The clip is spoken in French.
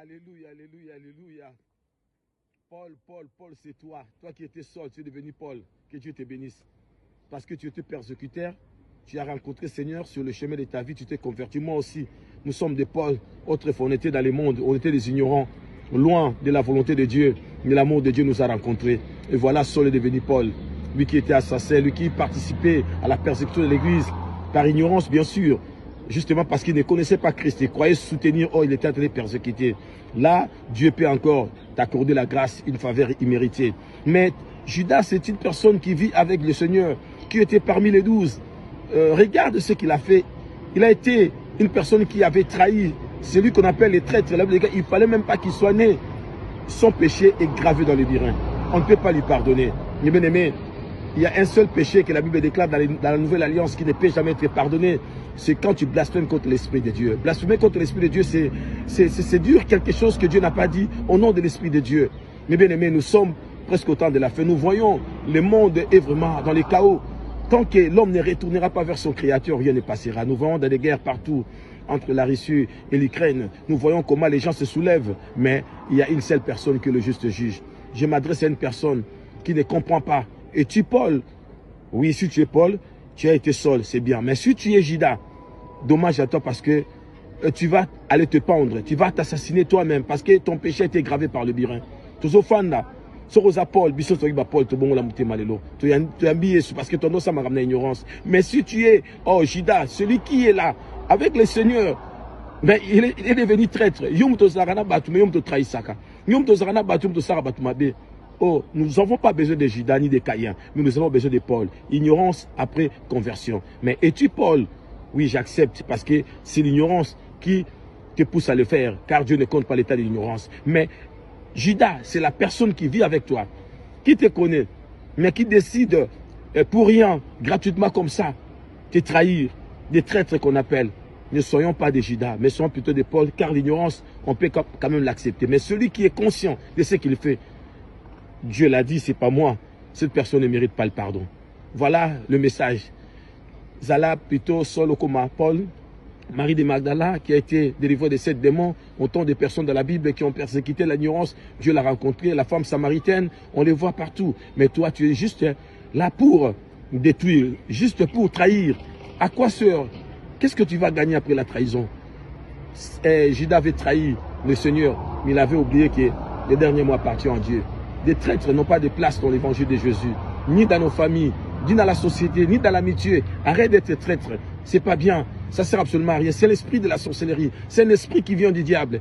Alléluia, alléluia, alléluia. Paul, c'est toi. Toi qui étais Saul, tu es devenu Paul. Que Dieu te bénisse. Parce que tu étais persécuteur, tu as rencontré le Seigneur sur le chemin de ta vie, tu t'es converti. Moi aussi, nous sommes des Paul. Autrefois, on était dans le monde, on était des ignorants, loin de la volonté de Dieu. Mais l'amour de Dieu nous a rencontrés. Et voilà, Saul est devenu Paul. Lui qui était assassin, lui qui participait à la persécution de l'Église, par ignorance bien sûr. Justement parce qu'il ne connaissait pas Christ, il croyait soutenir, oh, il était en train de persécuter. Là, Dieu peut encore t'accorder la grâce, une faveur imméritée. Mais Judas, c'est une personne qui vit avec le Seigneur, qui était parmi les 12. Regarde ce qu'il a fait. Il a été une personne qui avait trahi celui qu'on appelle les traîtres. Il ne fallait même pas qu'il soit né. Son péché est gravé dans le burin. On ne peut pas lui pardonner. Mes bien-aimés, il y a un seul péché que la Bible déclare dans la Nouvelle Alliance qui ne peut jamais être pardonné. C'est quand tu blasphèmes contre l'Esprit de Dieu. Blasphémer contre l'Esprit de Dieu, c'est dur, quelque chose que Dieu n'a pas dit au nom de l'Esprit de Dieu. Mes bien-aimés, nous sommes presque au temps de la fin. Nous voyons le monde est vraiment dans le chaos. Tant que l'homme ne retournera pas vers son Créateur, rien ne passera. Nous voyons dans des guerres partout entre la Russie et l'Ukraine. Nous voyons comment les gens se soulèvent. Mais il y a une seule personne que le juste juge. Je m'adresse à une personne qui ne comprend pas. Es-tu Paul? Oui, si tu es Paul, tu as été Saul, c'est bien. Mais si tu es Judas, dommage à toi parce que tu vas aller te pendre. Tu vas t'assassiner toi-même parce que ton péché a été gravé par le burin. Tous aux fans là. Paul, Paul, tu es habillé parce que ton nom ça m'a ramené à l'ignorance. Mais si tu es, oh Judas, celui qui est là, avec le Seigneur, ben, il est devenu traître. Oh, nous n'avons pas besoin de Judas ni de Caïn, mais nous avons besoin de Paul. Ignorance après conversion. Mais es-tu Paul? Oui, j'accepte parce que c'est l'ignorance qui te pousse à le faire, car Dieu ne compte pas l'état de l'ignorance. Mais Judas, c'est la personne qui vit avec toi, qui te connaît, mais qui décide pour rien, gratuitement comme ça, te trahir, des traîtres qu'on appelle. Ne soyons pas des Judas, mais soyons plutôt des Paul, car l'ignorance, on peut quand même l'accepter. Mais celui qui est conscient de ce qu'il fait, Dieu l'a dit, c'est pas moi. Cette personne ne mérite pas le pardon. Voilà le message. Zala plutôt solo comme Paul, Marie de Magdala, qui a été délivrée de 7 démons. Autant de personnes dans la Bible qui ont persécuté l'ignorance. Dieu l'a rencontré. La femme samaritaine, on les voit partout. Mais toi, tu es juste là pour détruire, juste pour trahir. À quoi sert? Qu'est-ce que tu vas gagner après la trahison? Judas avait trahi le Seigneur, mais il avait oublié que les derniers mois appartiennent à Dieu. Des traîtres n'ont pas de place dans l'évangile de Jésus, ni dans nos familles, ni dans la société, ni dans l'amitié. Arrête d'être traître, c'est pas bien, ça sert absolument à rien. C'est l'esprit de la sorcellerie, c'est un esprit qui vient du diable.